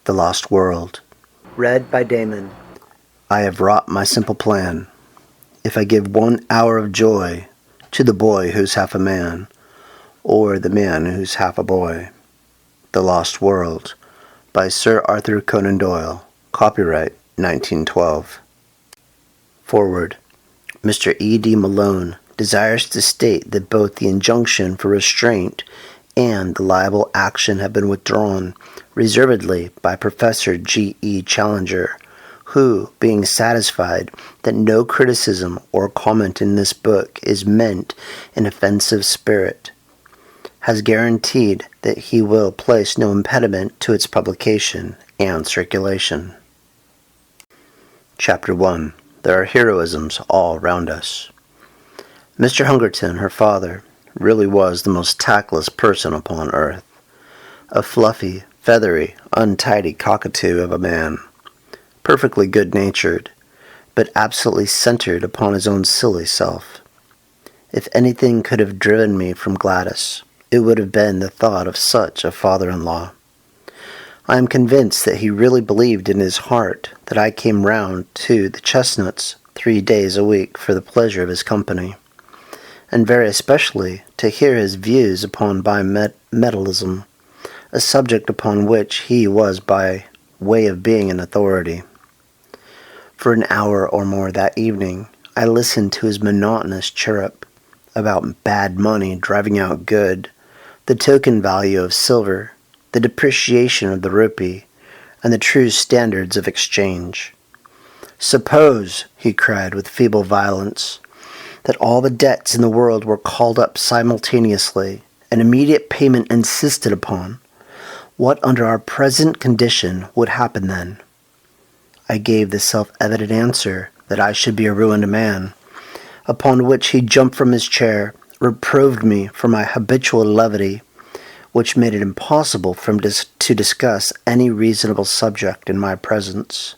The Lost World. Read by Damon. I have wrought my simple plan. If I give 1 hour of joy to the boy who's half a man, or the man who's half a boy. The Lost World by Sir Arthur Conan Doyle. Copyright 1912. Forward. Mr. E.D. Malone desires to state that both the injunction for restraint and the liable action have been withdrawn reservedly by Professor G.E. Challenger, who, being satisfied that no criticism or comment in this book is meant in offensive spirit, has guaranteed that he will place no impediment to its publication and circulation. Chapter 1. There are heroisms all round us. Mr. Hungerton, her father, really was the most tactless person upon earth. A fluffy, feathery, untidy cockatoo of a man, perfectly good-natured, but absolutely centered upon his own silly self. If anything could have driven me from Gladys, it would have been the thought of such a father-in-law. I am convinced that he really believed in his heart that I came round to the Chestnuts 3 days a week for the pleasure of his company, and very especially to hear his views upon bimetallism, a subject upon which he was by way of being an authority. For an hour or more that evening, I listened to his monotonous chirrup about bad money driving out good, the token value of silver, the depreciation of the rupee, and the true standards of exchange. Suppose, he cried with feeble violence, that all the debts in the world were called up simultaneously, and immediate payment insisted upon. What under our present condition would happen then? I gave the self-evident answer that I should be a ruined man, upon which he jumped from his chair, reproved me for my habitual levity, which made it impossible for him to discuss any reasonable subject in my presence,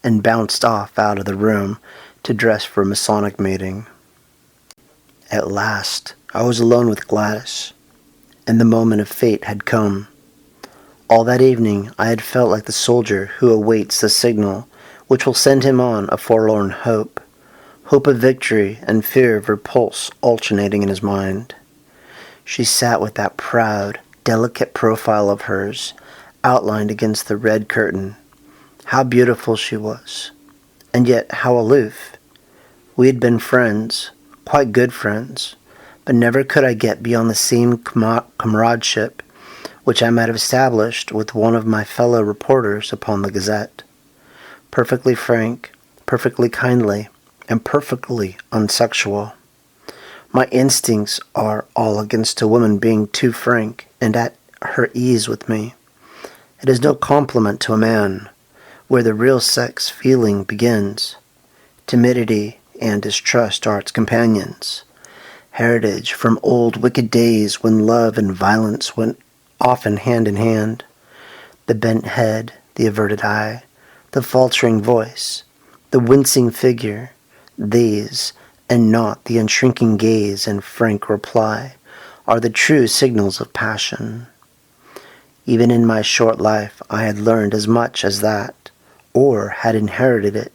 and bounced off out of the room to dress for a Masonic meeting. At last, I was alone with Gladys, and the moment of fate had come. All that evening I had felt like the soldier who awaits the signal which will send him on a forlorn hope of victory and fear of repulse alternating in his mind. She sat with that proud, delicate profile of hers, outlined against the red curtain. How beautiful she was, and yet how aloof. We had been friends, quite good friends, but never could I get beyond the same comradeship which I might have established with one of my fellow reporters upon the Gazette. Perfectly frank, perfectly kindly, and perfectly unsexual. My instincts are all against a woman being too frank and at her ease with me. It is no compliment to a man, where the real sex feeling begins. Timidity and distrust are its companions. Heritage from old wicked days when love and violence went often hand in hand. The bent head, the averted eye, the faltering voice, the wincing figure, these, and not the unshrinking gaze and frank reply, are the true signals of passion. Even in my short life I had learned as much as that, or had inherited it,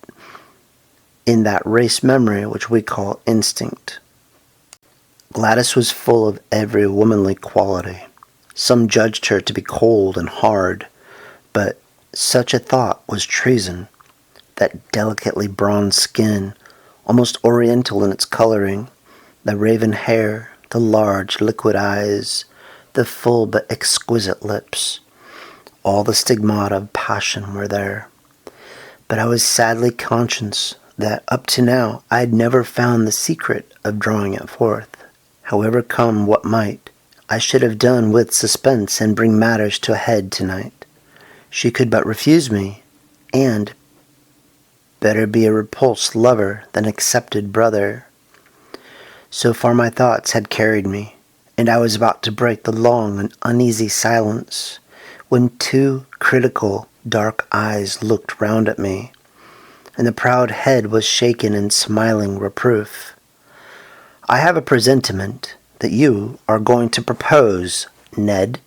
in that race memory which we call instinct. Gladys was full of every womanly quality. Some judged her to be cold and hard, but such a thought was treason. That delicately bronzed skin, almost oriental in its coloring, the raven hair, the large liquid eyes, the full but exquisite lips, all the stigmata of passion were there. But I was sadly conscious that up to now I had never found the secret of drawing it forth. However come what might, I should have done with suspense and bring matters to a head tonight. She could but refuse me, and better be a repulsed lover than accepted brother. So far my thoughts had carried me, and I was about to break the long and uneasy silence, when 2 critical, dark eyes looked round at me, and the proud head was shaken in smiling reproof. I have a presentiment that you are going to propose, Ned.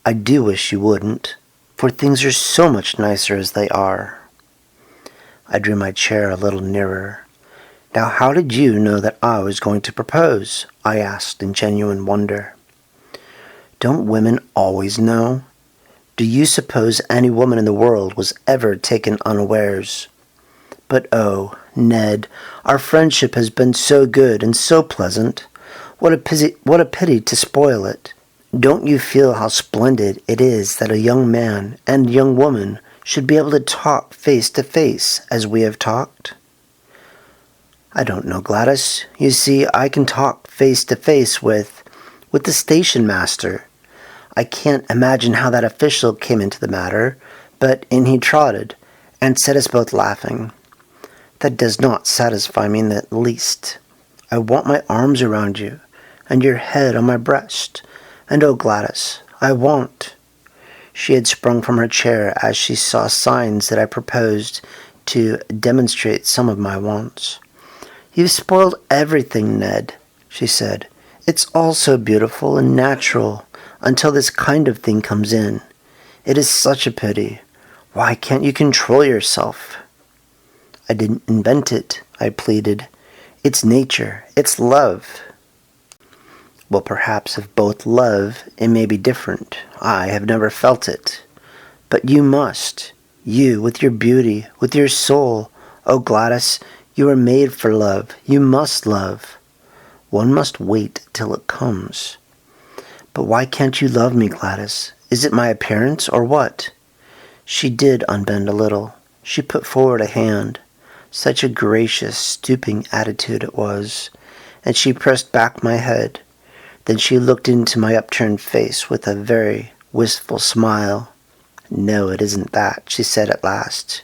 I do wish you wouldn't. for things are so much nicer as they are. I drew my chair a little nearer. Now, how did you know that I was going to propose? I asked in genuine wonder. Don't women always know? Do you suppose any woman in the world was ever taken unawares? But oh, Ned, our friendship has been so good and so pleasant. What a pity to spoil it. Don't you feel how splendid it is that a young man and young woman should be able to talk face to face as we have talked? I don't know, Gladys. You see, I can talk face to face with the station master. I can't imagine how that official came into the matter, but in he trotted, and set us both laughing. That does not satisfy me in the least. I want my arms around you, and your head on my breast. And oh, Gladys, I want. She had sprung from her chair as she saw signs that I proposed to demonstrate some of my wants. You've spoiled everything, Ned, she said. It's all so beautiful and natural until this kind of thing comes in. It is such a pity. Why can't you control yourself? I didn't invent it, I pleaded. It's nature. It's love. Well, perhaps if both love, it may be different. I have never felt it. But you must. You, with your beauty, with your soul. Oh, Gladys, you are made for love. You must love. One must wait till it comes. But why can't you love me, Gladys? Is it my appearance or what? She did unbend a little. She put forward a hand. Such a gracious, stooping attitude it was. And she pressed back my head. Then she looked into my upturned face with a very wistful smile. No, it isn't that, she said at last.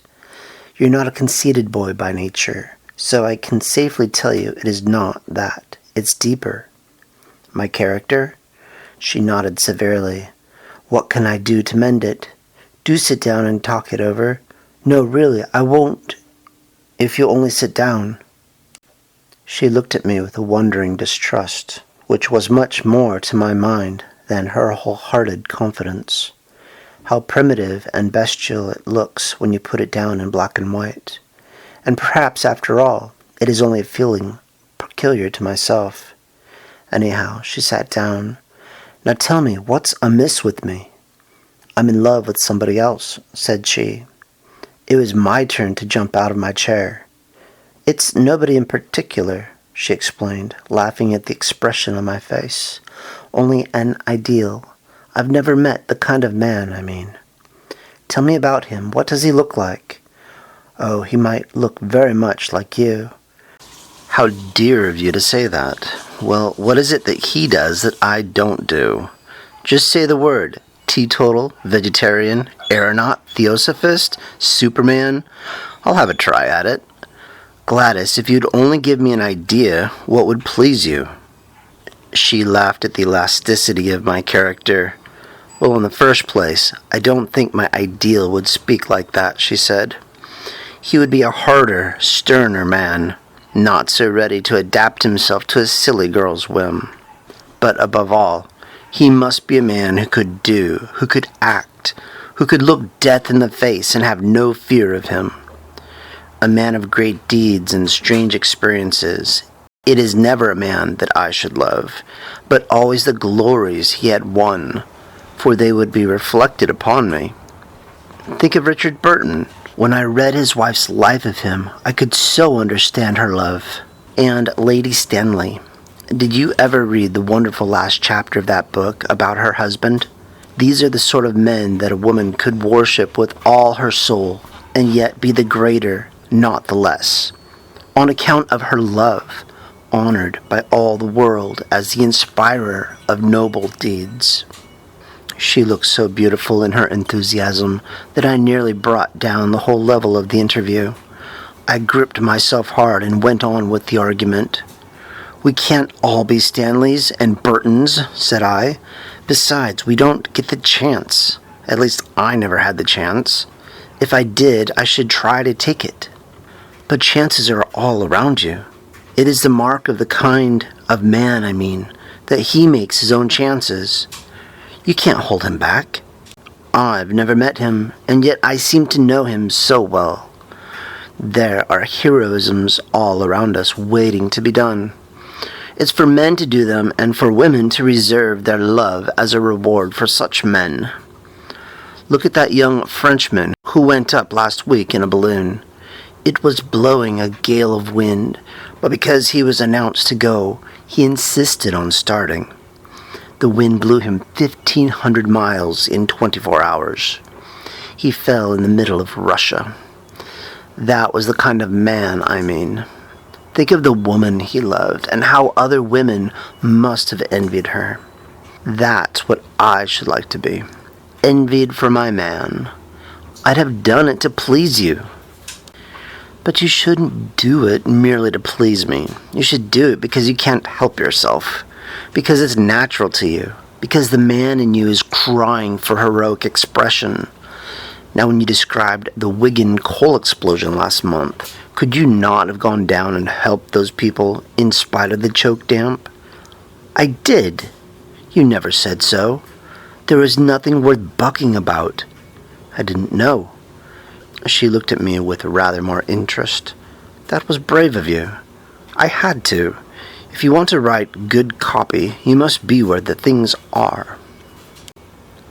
You're not a conceited boy by nature, so I can safely tell you it is not that. It's deeper. My character? She nodded severely. What can I do to mend it? Do sit down and talk it over. No, really, I won't, if you'll only sit down. She looked at me with a wondering distrust, which was much more to my mind than her wholehearted confidence. How primitive and bestial it looks when you put it down in black and white. And perhaps, after all, it is only a feeling peculiar to myself. Anyhow, she sat down. Now tell me, what's amiss with me? I'm in love with somebody else, said she. It was my turn to jump out of my chair. It's nobody in particular, she explained, laughing at the expression on my face. Only an ideal. I've never met the kind of man, I mean. Tell me about him. What does he look like? Oh, he might look very much like you. How dear of you to say that. Well, what is it that he does that I don't do? Just say the word. Teetotal, vegetarian, aeronaut, theosophist, Superman. I'll have a try at it. Gladys, if you'd only give me an idea, what would please you? She laughed at the elasticity of my character. Well, in the first place, I don't think my ideal would speak like that, she said. He would be a harder, sterner man, not so ready to adapt himself to a silly girl's whim. But above all, he must be a man who could do, who could act, who could look death in the face and have no fear of him. A man of great deeds and strange experiences. It is never a man that I should love, but always the glories he had won, for they would be reflected upon me. Think of Richard Burton. When I read his wife's life of him, I could so understand her love. And Lady Stanley. Did you ever read the wonderful last chapter of that book about her husband? These are the sort of men that a woman could worship with all her soul, and yet be the greater, not the less, on account of her love, honored by all the world as the inspirer of noble deeds. She looked so beautiful in her enthusiasm that I nearly brought down the whole level of the interview. I gripped myself hard and went on with the argument. We can't all be Stanleys and Burtons, said I. Besides, we don't get the chance. At least I never had the chance. If I did, I should try to take it. But chances are all around you. It is the mark of the kind of man, that he makes his own chances. You can't hold him back. I've never met him, and yet I seem to know him so well. There are heroisms all around us waiting to be done. It's for men to do them and for women to reserve their love as a reward for such men. Look at that young Frenchman who went up last week in a balloon. It was blowing a gale of wind, but because he was announced to go, he insisted on starting. The wind blew him 1,500 miles in 24 hours. He fell in the middle of Russia. That was the kind of man I mean. Think of the woman he loved and how other women must have envied her. That's what I should like to be. Envied for my man. I'd have done it to please you. But you shouldn't do it merely to please me. You should do it because you can't help yourself. Because it's natural to you. Because the man in you is crying for heroic expression. Now, when you described the Wigan coal explosion last month, could you not have gone down and helped those people in spite of the choke damp? I did. You never said so. There was nothing worth bucking about. I didn't know. She looked at me with rather more interest. That was brave of you. I had to. If you want to write good copy, you must be where the things are.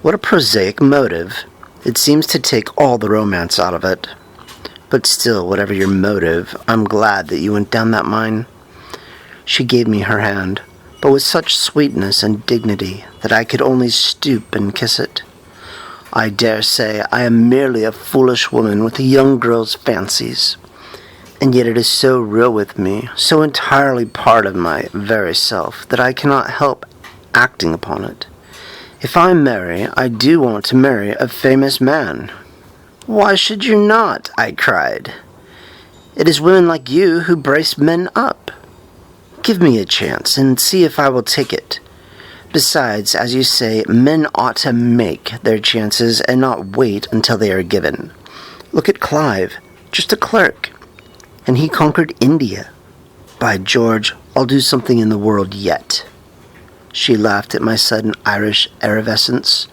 What a prosaic motive. It seems to take all the romance out of it. But still, whatever your motive, I'm glad that you went down that mine. She gave me her hand, but with such sweetness and dignity that I could only stoop and kiss it. I dare say I am merely a foolish woman with a young girl's fancies, and yet it is so real with me, so entirely part of my very self, that I cannot help acting upon it. If I marry, I do want to marry a famous man. Why should you not? I cried. It is women like you who brace men up. Give me a chance and see if I will take it. Besides, as you say, men ought to make their chances and not wait until they are given. Look at Clive, just a clerk. And he conquered India. By George, I'll do something in the world yet. She laughed at my sudden Irish effervescence.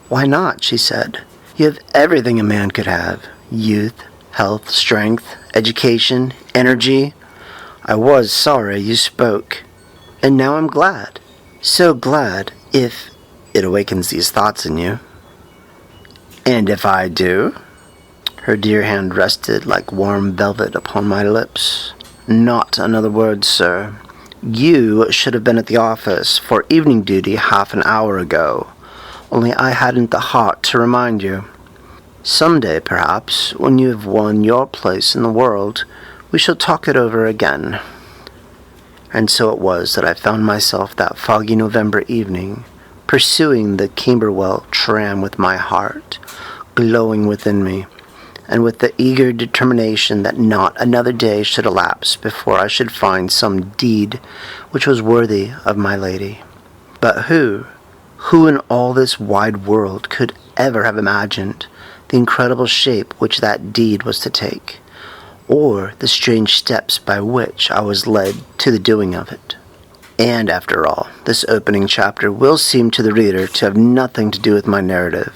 Why not? She said. You have everything a man could have. Youth, health, strength, education, energy. I was sorry you spoke. And now I'm glad. So glad if it awakens these thoughts in you. And if I do? Her dear hand rested like warm velvet upon my lips. Not another word, sir. You should have been at the office for evening duty half an hour ago. Only I hadn't the heart to remind you. Someday, perhaps, when you have won your place in the world, we shall talk it over again. And so it was that I found myself that foggy November evening, pursuing the Camberwell tram with my heart, glowing within me, and with the eager determination that not another day should elapse before I should find some deed which was worthy of my lady. But who in all this wide world could ever have imagined the incredible shape which that deed was to take, or the strange steps by which I was led to the doing of it? And after all, this opening chapter will seem to the reader to have nothing to do with my narrative,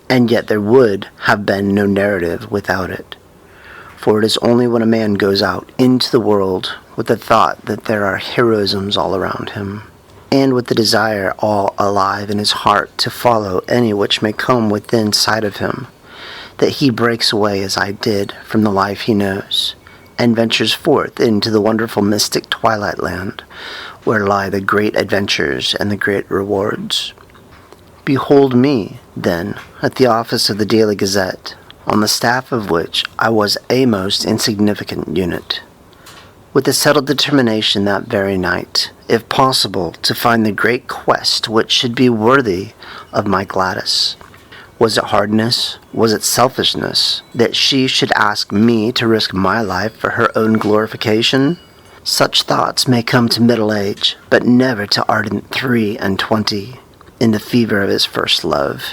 and yet there would have been no narrative without it. For it is only when a man goes out into the world with the thought that there are heroisms all around him, and with the desire all alive in his heart to follow any which may come within sight of him, that he breaks away as I did from the life he knows, and ventures forth into the wonderful mystic twilight land, where lie the great adventures and the great rewards. Behold me, then, at the office of the Daily Gazette, on the staff of which I was a most insignificant unit, with the settled determination that very night, if possible, to find the great quest which should be worthy of my Gladys. Was it hardness? Was it selfishness that she should ask me to risk my life for her own glorification? Such thoughts may come to middle age, but never to ardent 23, in the fever of his first love.